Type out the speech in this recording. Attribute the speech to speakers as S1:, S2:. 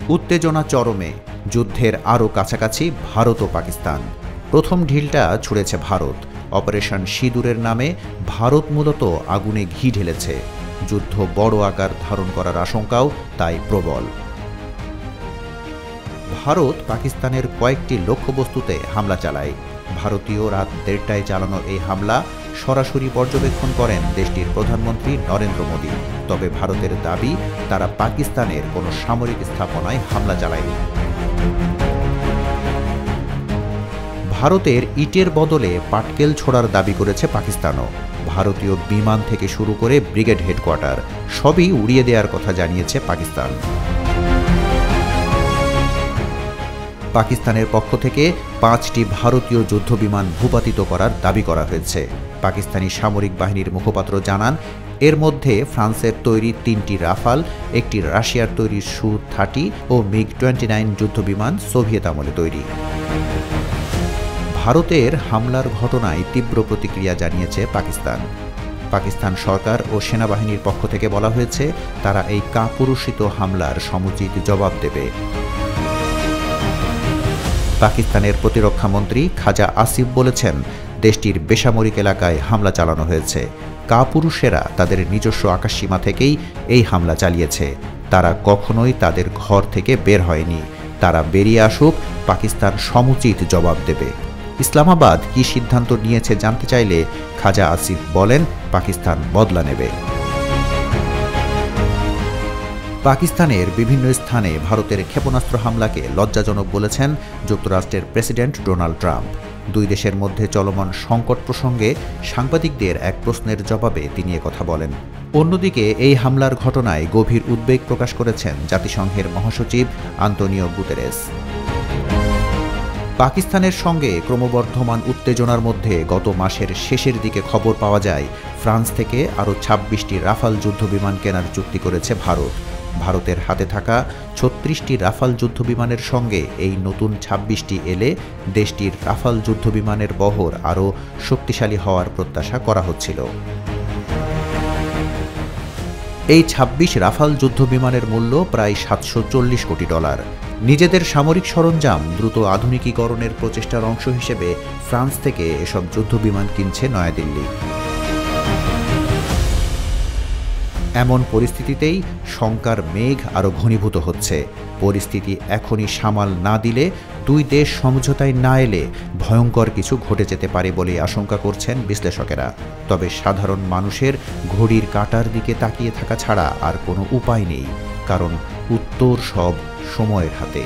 S1: উত্তেজনা চরমে, যুদ্ধের আরও কাছাকাছি ভারত ও পাকিস্তান। প্রথম ঢিলটা ছুঁড়েছে ভারত। অপারেশন সিঁদুরের নামে ভারত মূলত আগুনে ঘি ঢেলেছে। যুদ্ধ বড় আকার ধারণ করার আশঙ্কাও তাই প্রবল। ভারত পাকিস্তানের কয়েকটি লক্ষ্যবস্তুতে হামলা চালায়। ভারতীয় রাত 1:30টায় চালানো এই হামলা সরাসরি পর্যবেক্ষণ করেন দেশটির প্রধানমন্ত্রী নরেন্দ্র মোদী। তবে ভারতের দাবি, তারা পাকিস্তানের কোনো সামরিক স্থাপনায় হামলা চালায়নি। ভারতের ইটের বদলে পাটকেল ছোড়ার দাবি করেছে পাকিস্তানও। ভারতীয় বিমান থেকে শুরু করে ব্রিগেড হেডকোয়ার্টার সবই উড়িয়ে দেওয়ার কথা জানিয়েছে পাকিস্তান। পাকিস্তানের পক্ষ থেকে 5টি ভারতীয় যুদ্ধবিমান ভূপাতিত করার দাবি করা হয়েছে। পাকিস্তানি সামরিক বাহিনীর মুখপাত্র জানান, এর মধ্যে ফ্রান্সের তৈরি 3টি রাফাল, একটি রাশিয়ার তৈরি সু-30 ও মিগ-29 যুদ্ধবিমান সোভিয়েত আমলে তৈরি। ভারতের হামলার ঘটনায় তীব্র প্রতিক্রিয়া জানিয়েছে পাকিস্তান। পাকিস্তান সরকার ও সেনাবাহিনীর পক্ষ থেকে বলা হয়েছে, তারা এই কাপুরুষিত হামলার সমুচিত জবাব দেবে। পাকিস্তানের প্রতিরক্ষা মন্ত্রী খাজা আসিফ বলেছেন, দেশটির বেসামরিক এলাকায় হামলা চালানো হয়েছে। কাপুরুষেরা তাদের নিজস্ব আকাশসীমা থেকেই এই হামলা চালিয়েছে। তারা কখনোই তাদের ঘর থেকে বের হয়নি। তারা বেরিয়ে আসুক, পাকিস্তান সমুচিত জবাব দেবে। ইসলামাবাদ কী সিদ্ধান্ত নিয়েছে জানতে চাইলে খাজা আসিফ বলেন, পাকিস্তান বদলা নেবে। পাকিস্তানের বিভিন্ন স্থানে ভারতের ক্ষেপণাস্ত্র হামলাকে লজ্জাজনক বলেছেন যুক্তরাষ্ট্রের প্রেসিডেন্ট ডোনাল্ড ট্রাম্প। দুই দেশের মধ্যে চলমান সংকট প্রসঙ্গে সাংবাদিকদের এক প্রশ্নের জবাবে তিনি একথা বলেন। অন্যদিকে এই হামলার ঘটনায় গভীর উদ্বেগ প্রকাশ করেছেন জাতিসংঘের মহাসচিব আন্তোনিও গুতেরেস। পাকিস্তানের সঙ্গে ক্রমবর্ধমান উত্তেজনার মধ্যে গত মাসের শেষের দিকে খবর পাওয়া যায়, ফ্রান্স থেকে আরও 26টি রাফাল যুদ্ধবিমান কেনার চুক্তি করেছে ভারত। ভারতের হাতে থাকা 36টি রাফাল যুদ্ধবিমানের সঙ্গে এই নতুন 26টি এলে দেশটির রাফাল যুদ্ধবিমানের বহর আরও শক্তিশালী হওয়ার প্রত্যাশা করা হচ্ছিল। এই 26 রাফাল যুদ্ধবিমানের মূল্য প্রায় $740 কোটি। নিজেদের সামরিক সরঞ্জাম দ্রুত আধুনিকীকরণের প্রচেষ্টার অংশ হিসেবে ফ্রান্স থেকে এসব যুদ্ধবিমান কিনছে নয়াদিল্লি। এমন পরিস্থিতিতেই শঙ্কার মেঘ আরও ঘনীভূত হচ্ছে। পরিস্থিতি এখনই সামাল না দিলে, দুই দেশ সমঝোতায় না এলে ভয়ঙ্কর কিছু ঘটে যেতে পারে বলে আশঙ্কা করছেন বিশ্লেষকেরা। তবে সাধারণ মানুষের ঘড়ির কাঁটার দিকে তাকিয়ে থাকা ছাড়া আর কোনো উপায় নেই, কারণ উত্তর সব সময়ের হাতে।